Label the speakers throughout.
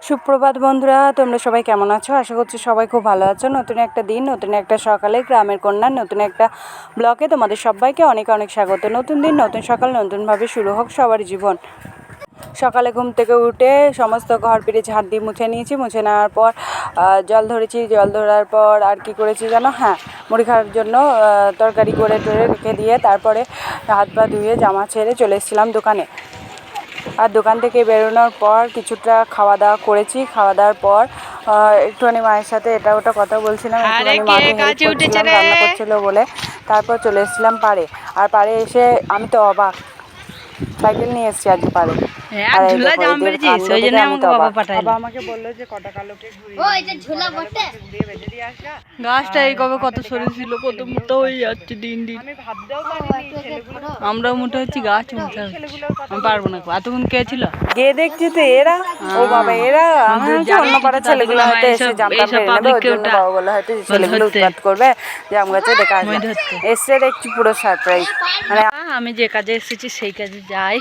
Speaker 1: সুপ্রভাত বন্ধুরা, তোমরা সবাই কেমন আছো? আশা করছি সবাই খুব ভালো আছো। নতুন একটা দিন, নতুন একটা সকালে গ্রামের কন্যা, নতুন একটা ব্লগে তোমাদের সবাইকে অনেক অনেক স্বাগত। নতুন দিন, নতুন সকাল, নতুনভাবে শুরু হোক সবার জীবন। সকালে ঘুম থেকে উঠে সমস্ত ঘর পিঠে ঝাড় দিয়ে মুছে নিয়েছি। মুছে নেওয়ার পর জল ধরেছি। জল ধরার পর আর কি করেছি জানো? মুড়ি খাওয়ার জন্য তরকারি করে টরে রেখে দিয়ে তারপরে হাত পা ধুয়ে জামা ছেড়ে চলে এসেছিলাম দোকানে। আর দোকান থেকে বেরোনোর পর কিছুটা খাওয়া দাওয়া করেছি। খাওয়া দাওয়ার পর একটুখানি মায়ের সাথে এটা ওটা কথা বলছিলাম, একটুখানি মাকে হেল্প করছিলাম রান্না করছিলো বলে। তারপর চলে এসেছিলাম পাড়ে। আর পাড়ে এসে আমি তো অবাক, সাইকেল নিয়ে এসেছি আজ পাড়ে। আর এই দেখো এদের কাণ্ড দেখে আমি তো অবাক। বাবা আমাকে বললো যে কটা কালোকে ঘুরিয়ে বেঁধে দিয়ে আসা।
Speaker 2: গাছটা এই কবে কত সরে ছিল, কত মোটা হয়ে যাচ্ছে দিন দিন।
Speaker 1: আমি ভাবতেও পারিনি ছেলেগুলো,
Speaker 2: আমরাও মোটা হচ্ছি, গাছ মোটা হচ্ছে। আমি পারবো না, এতক্ষণ কে ছিল?
Speaker 1: গিয়ে দেখছি তো এরা, ও বাবা এরা, আমি অন্য পাড়ার ছেলেগুলো হয়তো এসে জামটা ফেলে নেবে, ওর জন্য বাবা বলে হয়তো ছেলেগুলো উৎপাত করবে জাম গাছে দেখা আসবে। এসে দেখছি পুরো সারপ্রাইজ। মানে
Speaker 2: আমি যে কাজে এসেছি সেই কাজে যাই।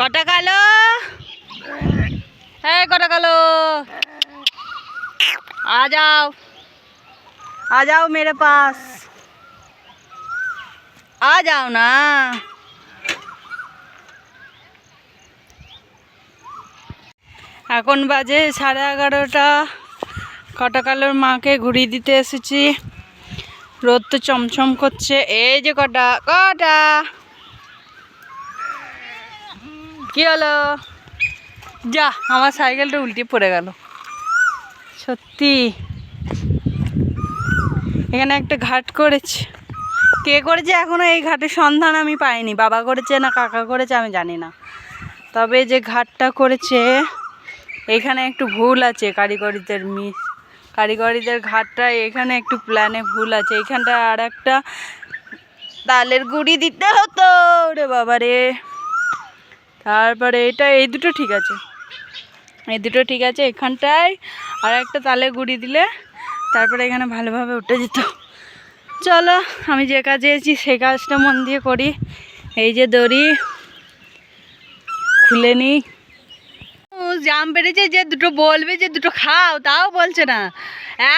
Speaker 2: কটা কালো, হ্যাঁ কটা কালো, आ जाओ मेरे पास, आ जाओ ना। এখন বাজে 11:30। কটা কালোর মাকে ঘুরিয়ে দিতে এসেছি। রোদ তো চমচম করছে। এই যে কটা কটা, কি হলো? যা, আমার সাইকেলটা উল্টে পড়ে গেল। সত্যি এখানে একটা ঘাট করেছে। কে করেছে এখনো এই ঘাটের সন্ধান আমি পাইনি। বাবা করেছে না কাকা করেছে আমি জানি না। তবে যে ঘাটটা করেছে এখানে একটু ভুল আছে। কারিগরিদের ঘাটটা এখানে একটু প্ল্যানে ভুল আছে। এইখানটা আর একটা তালের গুঁড়ি দিতে হতো রে বাবা রে। তারপরে এই দুটো ঠিক আছে, এখানটায় আর একটা তালের গুঁড়ি দিলে তারপরে এখানে ভালোভাবে উঠে যেত। চলো, আমি যে কাজে এসেছি সেই কাজটা মন দিয়ে করি। এই যে দড়ি খুলে নি। জাম পেড়েছে, যে দুটো বলবে যে দুটো খাও তাও বলছে না।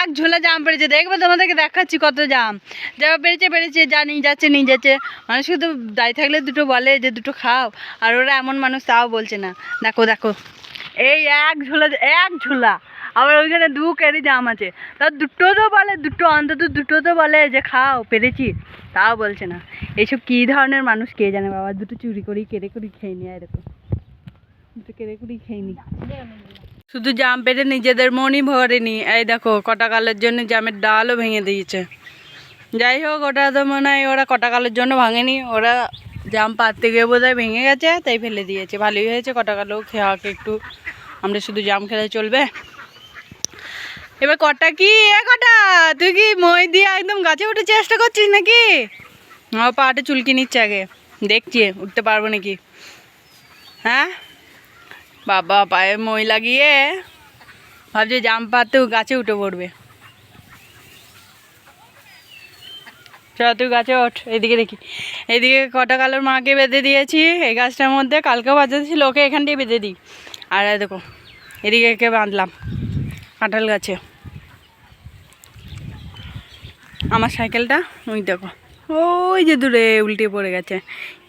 Speaker 2: এক ঝোলা জাম পেড়েছে, দেখবে তোমাদেরকে দেখাচ্ছি কত জাম। যা পেড়েছে যা নিয়ে যাচ্ছে। মানুষ শুধু দায়ী থাকলে দুটো বলে যে দুটো খাও, আর ওরা এমন মানুষ তাও বলছে না। দেখো এই এক ঝোলা, আবার ওইখানে 2 কেজি জাম আছে। তা দুটো তো বলে যে খাও পেরেছি, তাও বলছে না। এইসব কী ধরনের মানুষ কে জানে বাবা। দুটো চুরি করি কেড়ে করি খেয়ে নিয়ে, এরকম দুটো কেড়ে করি খেয়ে নি। শুধু জাম পেড়ে নিজেদের মনই ভরেনি। এই দেখো কটা কালের জন্য জামের ডালও ভেঙে দিয়েছে। যাই হোক, ওটা তো মনে হয় ওরা কটা কালের জন্য ভাঙেনি, ওরা জাম পাততে গিয়ে বোধহয় ভেঙে গেছে তাই ফেলে দিয়েছে। ভালোই হয়েছে, কটা কালো খেয়াকে একটু, আমরা শুধু জাম খেলে চলবে। এবার কটা কি কটা, তুই কি মই দিয়ে একদম গাছে উঠে চেষ্টা করছিস নাকি? আমার পাটা চুলকি নিচ্ছে আগে, দেখছি উঠতে পারবো নাকি। হ্যাঁ বাবা, পায়ে মই লাগিয়ে ভাবছি জাম পাততেও গাছে উঠে পড়বে। চল তুই গাছে ওঠ। এদিকে দেখি, এদিকে কটা কালোর মাকে বেঁধে দিয়েছি এই গাছটার মধ্যে। কালকেও বাঁধেছিল, ওকে এখান দিয়ে বেঁধে দিই। আর দেখো এদিকে একে বাঁধলাম কাঁঠাল গাছে। আমার সাইকেলটা ওই দেখো ওই যে দূরে উল্টে পড়ে গেছে,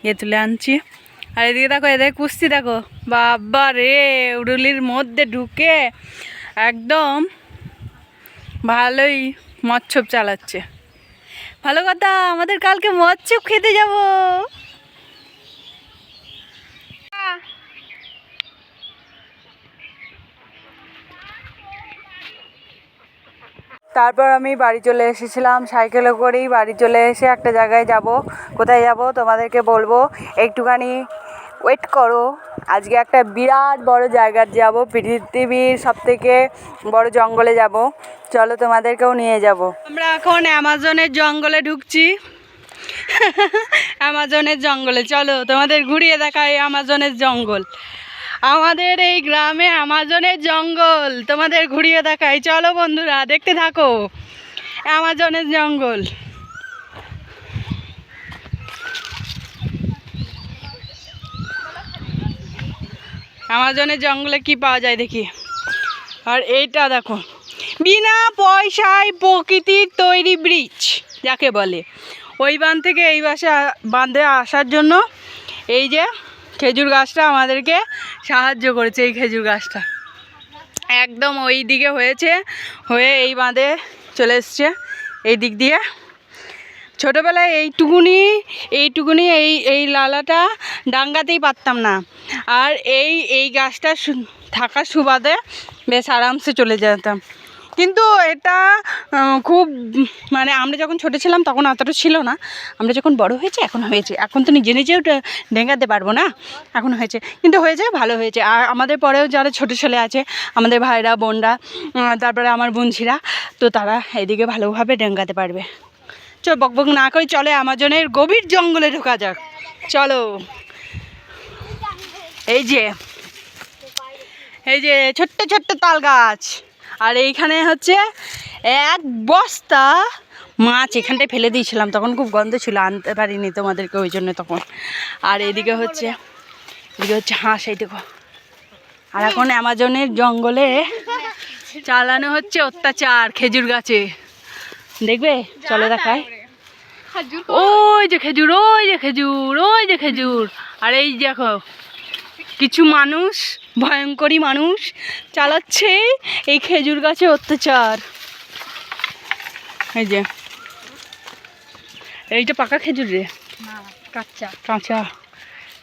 Speaker 2: এ তুলে আনছি। আর এদিকে দেখো, এদের কুস্তি দেখো বাবা রে, উড়ুলির মধ্যে ঢুকে একদম ভালোই মচ্ছব চালাচ্ছে। ভালো কথা, আমাদের কালকে মচ্ছব খেতে যাব।
Speaker 1: তারপর আমি বাড়ি চলে এসেছিলাম সাইকেলে করেই। বাড়ি চলে এসে একটা জায়গায় যাব। কোথায় যাব তোমাদেরকে বলবো, একটুখানি ওয়েট করো। আজকে একটা বিরাট বড় জায়গায় যাব, পৃথিবীর সবথেকে বড় জঙ্গলে যাব। চলো তোমাদেরকেও নিয়ে যাব।
Speaker 2: আমরা এখন অ্যামাজনের জঙ্গলে ঢুকছি। অ্যামাজনের জঙ্গলে চলো তোমাদের ঘুরিয়ে দেখাই অ্যামাজনের জঙ্গল। আমাদের এই গ্রামে অ্যামাজনের জঙ্গল তোমাদের ঘুরিয়ে দেখাই, চলো বন্ধুরা দেখতে থাকো। অ্যামাজনের জঙ্গল, অ্যামাজনের জঙ্গলে কি পাওয়া যায় দেখি। আর এইটা দেখো, বিনা পয়সায় প্রকৃতির তৈরি ব্রিজ যাকে বলে। ওই বাঁধ থেকে এই বাঁধে আসার জন্য এই যে খেজুর গাছটা আমাদেরকে সাহায্য করেছে। এই খেজুর গাছটা একদম ওই দিকে হয়ে এই বাঁধে চলে এসছে এই দিক দিয়ে। ছোটোবেলায় এইটুকুনি এই লালাটা ডাঙ্গাতেই পারতাম না, আর এই গাছটা থাকার সুবাদে বেশ আরামসে চলে যেতাম। কিন্তু এটা খুব মানে আমরা যখন ছোটো ছিলাম তখন অতটা ছিল না, আমরা যখন বড় হয়েছে এখন হয়েছে। এখন তো নিজে নিজেও ডেঙ্গাতে পারবো না, এখন হয়েছে, কিন্তু হয়েছে ভালো হয়েছে। আর আমাদের পরেও যারা ছোটো ছেলে আছে, আমাদের ভাইরা বোনরা, তারপরে আমার বোনঝিরা, তো তারা এদিকে ভালোভাবে ডেঙ্গাতে পারবে। চল বকবক না করে চলে অ্যামাজনের গভীর জঙ্গলে ঢোকা যাক, চলো। এই যে ছোট্ট ছোট্ট তাল গাছ, আর এইখানে হচ্ছে এক বস্তা মাছ এখানটায় ফেলে দিয়েছিলাম, তখন খুব গন্ধ ছিল, আনতে পারিনি তোমাদেরকে ওই জন্য তখন। আর এদিকে হচ্ছে হাঁস, এই দেখো। আর এখন অ্যামাজনের জঙ্গলে চালানো হচ্ছে অত্যাচার খেজুর গাছে, দেখবে চলো দেখায়। ওই যে খেজুর, ওই যে খেজুর, ওই যে খেজুর। আর এই দেখো কিছু মানুষ, ভয়ঙ্করী মানুষ চালাচ্ছে এই খেজুর গাছে অত্যাচার। এই যে এইটা পাকা খেজুর রে, কাঁচা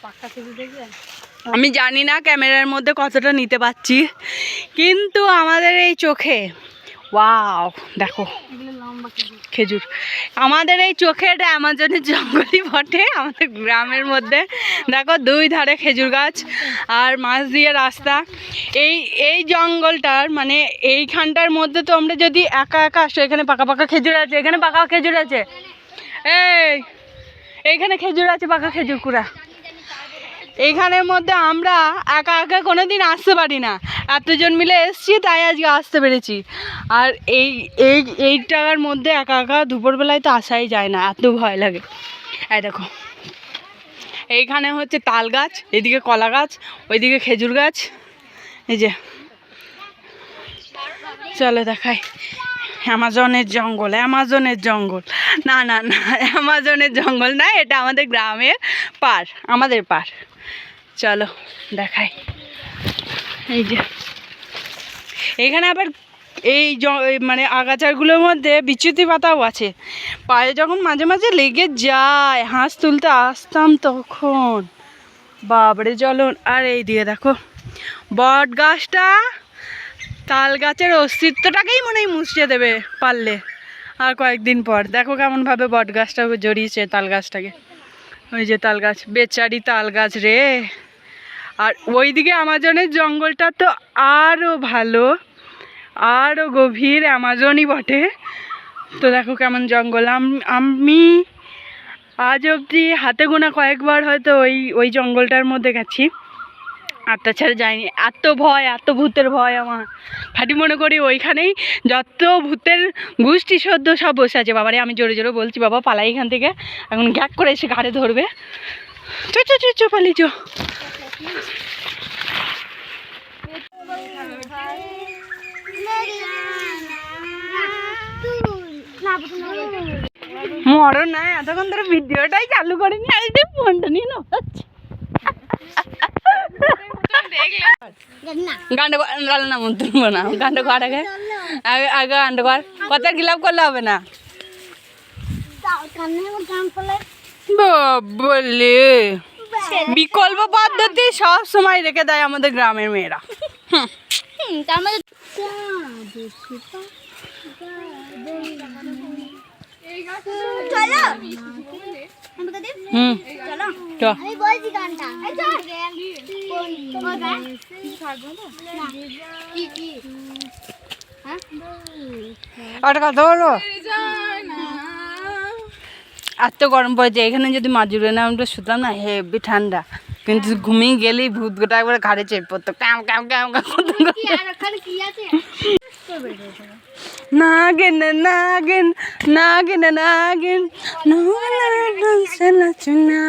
Speaker 2: পাকা খেজুর দেখবে। আমি জানি না ক্যামেরার মধ্যে কতটা নিতে পারছি, কিন্তু আমাদের এই চোখে ওয়াও দেখো খেজুর, আমাদের এই চোখে এটা অ্যামাজনের জঙ্গলই বটে। আমাদের গ্রামের মধ্যে দেখো দুই ধারে খেজুর গাছ আর মাছ দিয়ে রাস্তা। এই জঙ্গলটার মানে এইখানটার মধ্যে তো আমরা যদি একা আসো, এখানে পাকা খেজুর আছে, এখানে পাকা খেজুর আছে, এইখানে খেজুর আছে, পাকা খেজুর কুড়া। এইখানের মধ্যে আমরা একা কোনোদিন আসতে পারি না, এতজন মিলে এসছি তাই আজকে আসতে পেরেছি। আর এই টাকার মধ্যে একা দুপুরবেলায় তো আসাই যায় না, এত ভয় লাগে। এই দেখো এইখানে হচ্ছে তাল গাছ, এদিকে কলা গাছ, ওইদিকে খেজুর গাছ। এই যে চলো দেখাই অ্যামাজনের জঙ্গল না অ্যামাজনের জঙ্গল না, এটা আমাদের গ্রামের পার, আমাদের পার। চলো দেখাই। এই যে এখানে আবার মানে আগাছাগুলোর মধ্যে বিচ্যুতি পাতাও আছে, পায়ে যখন মাঝে মাঝে লেগে যায়, হাঁস তুলতে আসতাম তখন বাবরে জ্বলন। আর এই দিকে দেখো বট গাছটা তাল গাছের অস্তিত্বটাকেই মনে হয় মুছিয়ে দেবে পারলে আর কয়েকদিন পর। দেখো কেমনভাবে বট গাছটা জড়িয়েছে তাল গাছটাকে। ওই যে তাল গাছ, বেচারি তাল গাছ রে। আর ওইদিকে অ্যামাজনের জঙ্গলটা তো আরও ভালো, আরও গভীর, অ্যামাজনই বটে। তো দেখো কেমন জঙ্গল। আমি আজ অবধি হাতে গোনা কয়েকবার হয়তো ওই জঙ্গলটার মধ্যে গেছি, আর তাছাড়া যাইনি। এত ভূতের ভয় আমার, খাটি মনে করি ওইখানেই যত ভূতের গোষ্ঠী সদ্য সব বসে আছে। বাবারে আমি জোরে জোরে বলছি বাবা পালাই এখান থেকে, এখন গ্যাক করে এসে ঘাড়ে ধরবে। চো পালি চো। মরণ নাই, এতক্ষণ ধরে ভিডিওটাই চালু করিনি, আর ফোনটা নিয়ে না গান্ডা না মন তুলবো না, গান্ডা ঘর আগে গান্ডা ঘর কত গিলাপ করলে হবে না বলে। বিকল্প পদ্ধতি সব সময় রেখে দেয় আমাদের গ্রামের মেয়েরা। এত গরম পড়েছে, এখানে যদি মাজুরে না আমরা শুতাম না, হেভি ঠান্ডা। কিন্তু ঘুমিয়ে গেলেই ভূত গোটা একবার ঘাড়ে চেপে পড়তো ক্যাম ক্যাম ক্যাম ক্যাম করতে নাগিন নাগিন নাগিন নাগিন চুনা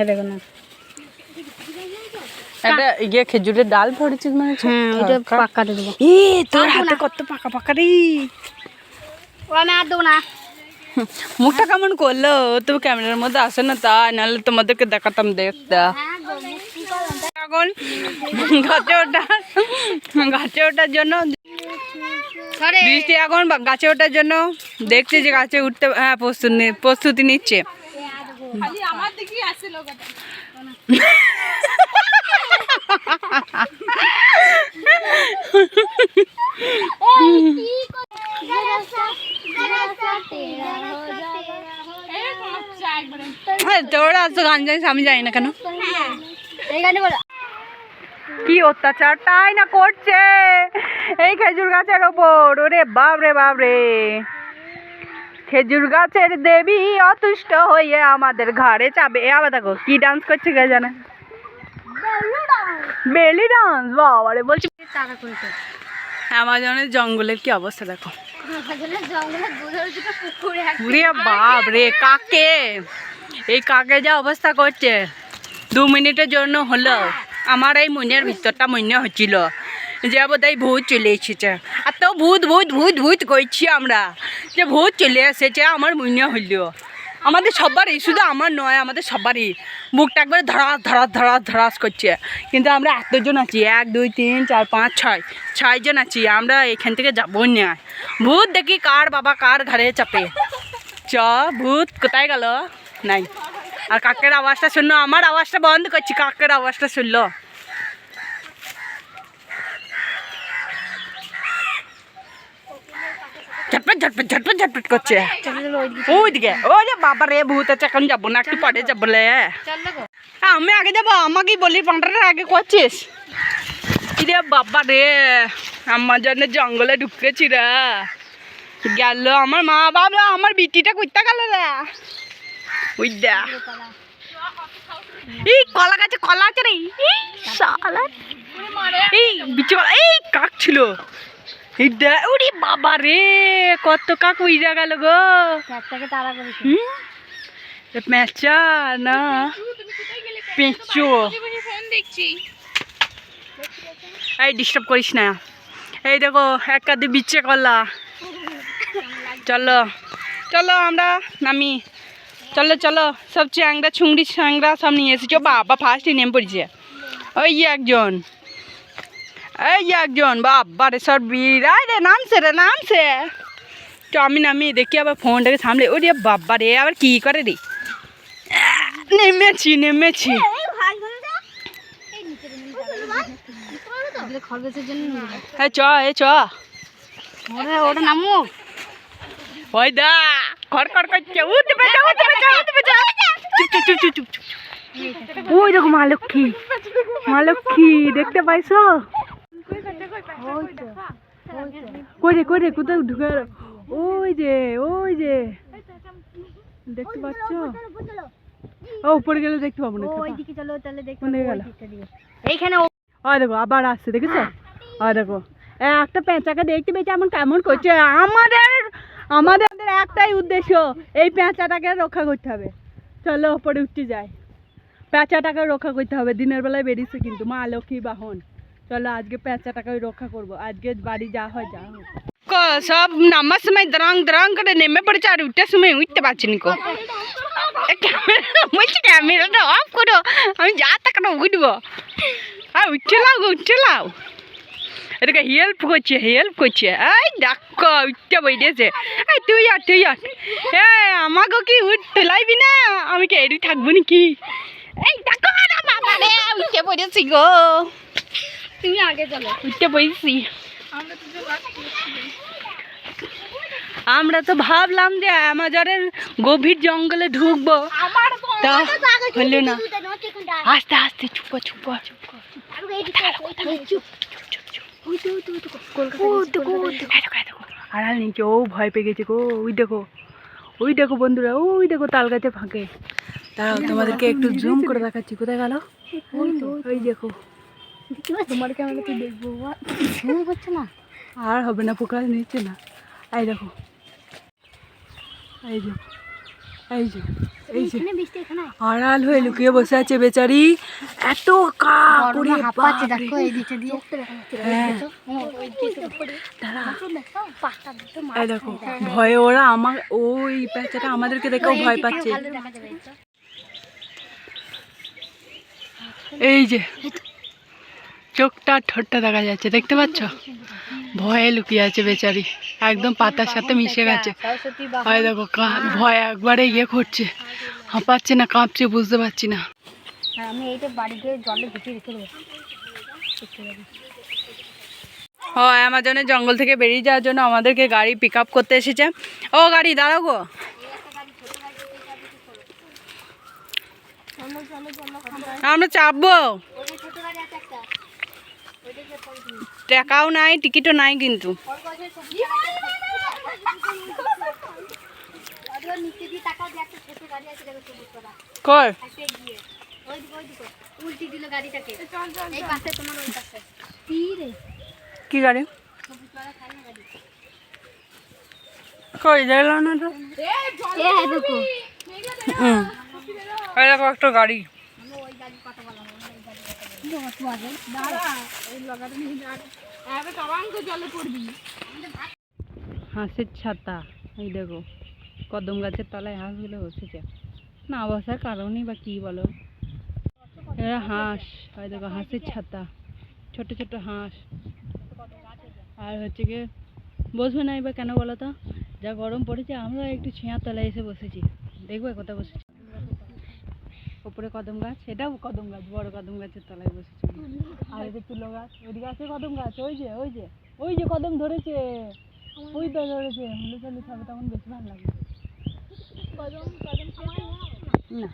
Speaker 2: দেখো না একটা ইয়ে খেজুরের ডাল পড়েছিস মানে
Speaker 3: এটা পাকাতে দেবো
Speaker 2: তোর হাতে কত পাকা পাকা রে
Speaker 3: আমি আর দেবো না
Speaker 2: মুখটা কেমন করলো তো ক্যামেরার মধ্যে আসে না তাই নাহলে তোমাদেরকে দেখাতাম দেখতে এখন গাছে ওঠার জন্য বৃষ্টি এখন গাছে ওঠার জন্য দেখছে যে গাছে উঠতে হ্যাঁ প্রস্তুতি নিচ্ছে
Speaker 3: আমার দিকেই আসে লোকটা
Speaker 2: তোরা তো গান জানিস আমি জানি না কেন কি অত্যাচার তাই না করছে এই খেজুর গাছের ওপর ওরে বাপরে বাপরে খেজুর গাছের দেবী অতুষ্ট হয়ে আমাদের ঘাড়ে চাবে আবার দেখো কি ডান্স করছে কে জানে বেলি ডান্স বাবারে বলছি অ্যামাজনের জঙ্গলের কি অবস্থা দেখো বাপ রে কাকে এই কাকে যা অবস্থা করছে 2 মিনিটের জন্য হলো আমার এই মনের ভিতরটা মনে হচ্ছিল যে বোধহয় ভূত চলে এসেছে আর তো ভূত ভূত ভূত ভূত করছি আমরা যে ভূত চলে এসেছে আমার মনে হইল আমাদের সবারই শুধু আমার নয় আমাদের সবারই বুকটা একবার ধরাস ধরাস ধরাস ধরাস করছে কিন্তু আমরা এতজন আছি 1 2 3 4 5 6 জন আছি আমরা এখান থেকে যাবো না ভূত দেখি কার বাবা কার ঘরে চাপে চ ভূত কোথায় গেল নাই আর কাকের আওয়াজটা শুনলো আমার আওয়াজটা বন্ধ করছি কাকের আওয়াজটা শুনলো ঝটপট ঝটপট ঝটপট ঝটপট করছে ওইদিকে ওই যে বাবা রে ভূত আছে এখন যাবো না একটু পরে যাবো লে আমি আগে যাবো আমাকে বলি 15টার আগে করছিস রে বাবা রে আমার জন্য জঙ্গলে ঢুকেছি রে গেল আমার মা বাবা আমার বিটিটা করতে গেল রে ওই দা এই কলা গাছে কলা আছে রে এই বিচি কলা এই কাক ছিল ওরে বাবা রে কত কাক উইরা গেল গো মেচা না পেঁচো এই ডিস্টার্ব করিস না এই দেখো এক কাদি বিচ্ছে কলা চলো চলো আমরা নামি চলো চলো সব চ্যাংরা ছুংড়ি ছ্যাংরা সব নিয়ে এসেছো বাবা ফার্স্টে নেমে পড়েছে ওই একজন বাবা রে সর বিরাই রে নামছে তো আমি নামি দেখি আবার ফোনটাকে সামলে ওরে বাবা রে আবার কি করে রে নেমেছি হ্যাঁ চ
Speaker 3: ওটা নামো
Speaker 2: ওই দা খড় করছে উঠতে পেঁচা চুপ ওই দেখো মা লক্ষ্মী দেখতে পাইছো কই রে কোথাও ঢুকে ওই যে দেখতে পাচ্ছ ও উপরে গেলে দেখতে পাবো না
Speaker 3: ওইদিকে চলো তাহলে দেখো
Speaker 2: এইখানে ওই দেখো আবার আসছে দেখেছো ওই দেখো একটা পেঁচাকে দেখতে পেয়েছি কেমন করছে আমাদের একটাই উদ্দেশ্য এই পেঁচাটাকে রক্ষা করতে হবে চলো ওপরে উঠতে যাই পেঁচাটাকে রক্ষা করতে হবে দিনের বেলায় বেরিয়েছে কিন্তু মা লক্ষ্মী বাহন চলো আজকে পেঁচাটাকে রক্ষা করবো আজকে বাড়ি যা হয় সব নামার সময় দ্রাং করে নেমে পড়েছে আর উঠার সময় উঠতে পারছি নি ক্যামেরাটা অফ করো আমি যা তাকানো উঠবো আর উঠে লাও এটাকে হেল্প করছে এই দেখো উঠতে বইতেছে এই তুই আর আমাকে কি উঠতে লাইবি না আমি কি এড়ি থাকবো নাকি এই দেখো উঠতে পড়েছি গো
Speaker 3: তুমি আগে চলো
Speaker 2: উঠতে পড়েছি আমরা তো ভাবলাম যে অ্যামাজনের গভীর জঙ্গলে ঢুকবো তা হলো না আস্তে চুপ কর
Speaker 1: আড়াল নিচে ও ভয় পেয়ে গেছে গো। ওই দেখো বন্ধুরা, ওই দেখো তাল গাছে ফাঁকে। দাঁড়াও তোমাদেরকে একটু জুম করে দেখাচ্ছি। কোথায় গেল? ওই দেখো।
Speaker 3: তোমার ক্যামেরা তুই দেখবো হচ্ছে না।
Speaker 1: আর হবে না, ফোকাস নিচ্ছে না। এই দেখো, এই যে এই যে এই যে আড়াল হয়ে লুকিয়ে বসে আছে বেচারি। এত এই দেখো ভয়ে ওরা ওই বাচ্চাটা আমাদেরকে দেখেও ভয় পাচ্ছে। এই যে চোখটা ঠোঁটটা দেখা যাচ্ছে, দেখতে পাচ্ছ? ভয়ে লুকিয়ে আছে বেচারি, একদম পাতার সাথে মিশে গেছে। হয় দেখো ভয় একবারে ইয়ে করছে, হাঁপাচ্ছে না কাঁপছে বুঝতে পারছি না।
Speaker 3: আমি এইটা বাড়ি গিয়ে জলে ভিজিয়ে রেখে দেবো।
Speaker 1: হয় অ্যামাজনের জঙ্গল থেকে বেরিয়ে যাওয়ার জন্য আমাদেরকে গাড়ি পিক আপ করতে এসেছে। ও গাড়ি দাঁড়াও গো। আমরা চাপবো, টাকাও নাই টিকিটও নাই কিন্তু। কই কি গাড়ি? কই দেখলাম না তো। দেখো একটা গাড়ি। হাঁসের ছাতা, এই দেখো কদম গাছের তলায় হাঁসগুলো বসেছে। না বসার কারণই বা কি বলো, এরা হাঁস। হয় দেখো হাঁসের ছাতা, ছোট ছোট হাঁস। আর হচ্ছে গিয়ে বসবে না এবার কেন বলো তো, যা গরম পড়েছে আমরা একটু ছেঁয়ার তলায় এসে বসেছি। দেখবো কোথায় বসেছি? ওপরে কদম গাছ, এটাও কদম গাছ, বড় কদম গাছের তলায় বসেছি। আর এই যে তুলো গাছ, ওইদিকে আছে কদম গাছ। ওই যে ওই যে ওই যে কদম ধরেছে, ওই তো ধরেছে। হলুদ হলুদ হবে তখন বেশি ভালো লাগবে। না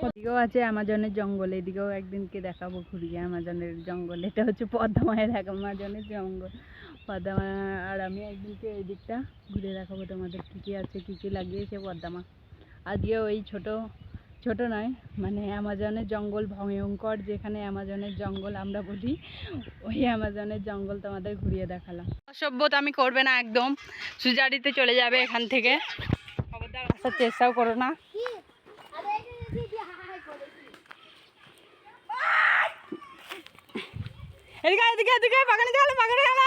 Speaker 1: এদিকেও আছে অ্যামাজনের জঙ্গল, এদিকেও একদিনকে দেখাবো ঘুরিয়ে অ্যামাজনের জঙ্গল। এটা হচ্ছে পদ্মামায়ের অ্যামাজনের জঙ্গল, পদ্মামা। আর আমি একদিনকে এই দিকটা ঘুরে দেখাবো তোমাদের কী কী আছে, কী কী লাগিয়েছে পদ্মামা। আজকে ওই ছোট নয়, মানে অ্যামাজনের জঙ্গল ভয়ঙ্কর, যেখানে অ্যামাজনের জঙ্গল আমরা বলি, ওই অ্যামাজনের জঙ্গল তোমাদের ঘুরিয়ে দেখালাম। অসভ্যতামি করবে না একদম, সুজারিতে চলে যাবে এখান থেকে। খবরদার আসার চেষ্টাও করো না। এদিকে এদিকে এদিকে বাগানে গেল, বাগানে গেল,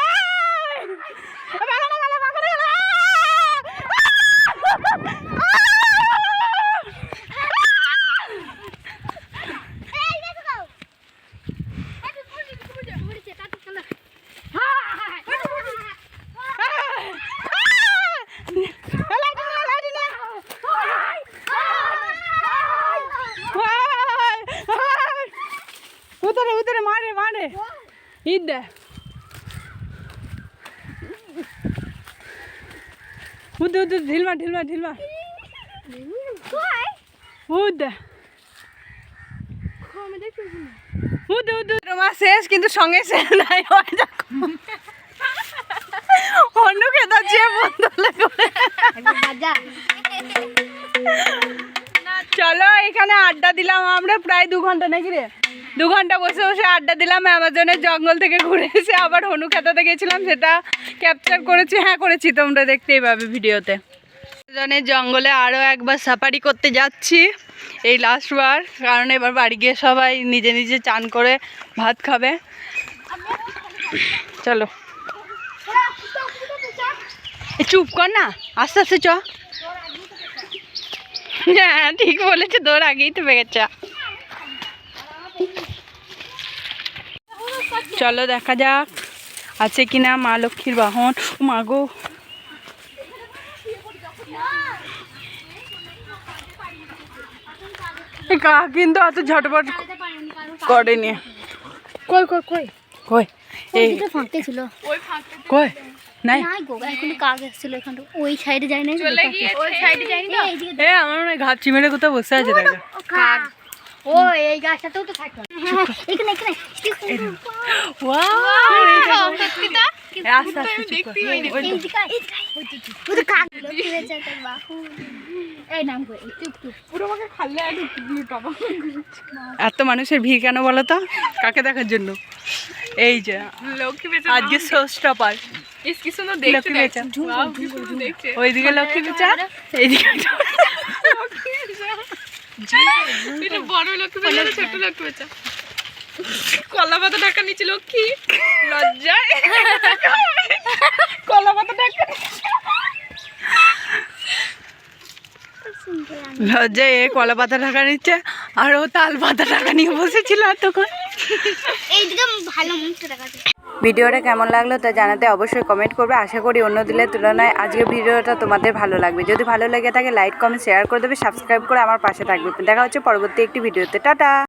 Speaker 1: বাগানে গেল, বাগানে গেল। উতরে উতরে মারে মারে ঈদ দে। উদ উদ ঢিলমা ঢিলমা ঢিলমা উদ দে। উদ উদ মা শেষ, কিন্তু সঙ্গে শেষ নাই। অন্য খেতা চেয়ে বন্ধ লাগবে। চলো এখানে আড্ডা দিলাম আমরা প্রায় 2 ঘন্টা, নাকি রে? 2 ঘন্টা বসে বসে আড্ডা দিলাম। অ্যামাজনের জঙ্গল থেকে ঘুরে এসে আবার হনু খেতাতে গেছিলাম, সেটা ক্যাপচার করেছি। হ্যাঁ করেছি, তোমরা দেখতেই পাবে ভিডিওতে। অ্যামাজনের জঙ্গলে আরও একবার সাফারি করতে যাচ্ছি, এই লাস্টবার। কারণ এবার বাড়ি গিয়ে সবাই নিজে নিজে চান করে ভাত খাবে। চলো চুপ কর না, আস্তে আস্তে চ। হ্যাঁ ঠিক বলেছে, দৌড় আগেই তো পেয়েছে। চলো দেখা যাক আছে কিনা মা লক্ষ্মীর বাহন। মা গো, কাক কিন্তু অত ঝটপট করেনি। কই কই কই কই এই
Speaker 3: ফাঁকতে ছিল,
Speaker 1: কই নাই
Speaker 3: কাক এসেছিল এখানটা, ওই সাইডে যাই না, চলে গিয়ে ওই সাইডে যাই না।
Speaker 1: এ আমার মনে হয় ঘাট চিমেরে কোথাও বসে আছে। দেখা
Speaker 3: কাক ও এই গাছটাতেও তো থাকে এখানে এখানে
Speaker 2: আস্তে আস্তে চুপ কর।
Speaker 3: এই দিকে ওই তো কাক লক্ষ্মী বেচা তার বাহু এই নাম করে চুপ চুপ
Speaker 2: এত মানুষের ভিড় কেন বলো তো? কাকে দেখার জন্য? এই যে আজকে শোস্টপার লক্ষ্মী বেচা, ওইদিকে লক্ষ্মী বেচা, এইদিকে
Speaker 4: কলা পাতা ঢাকা নিচে লক্ষ্মী লজ্জায় কলা পাতা ঢাকা
Speaker 2: লজ্জায় এ কলা পাতা ঢাকা নিচ্ছে আর ও তাল পাতা ঢাকা নিয়ে বসেছিল এতক্ষণ।
Speaker 3: এইদিকে ভালো মুখটা দেখা যায়
Speaker 1: ভিডিওটা কেমন লাগলো তা জানাতে অবশ্যই কমেন্ট করবে। আশা করি অন্য দিনের তুলনায় আজকের ভিডিওটা তোমাদের ভালো লাগবে। যদি ভালো লেগে থাকে লাইক কমেন্ট শেয়ার করে দেবে, সাবস্ক্রাইব করে আমার পাশে থাকবে। দেখা হচ্ছে পরবর্তী একটি ভিডিওতে। টাটা।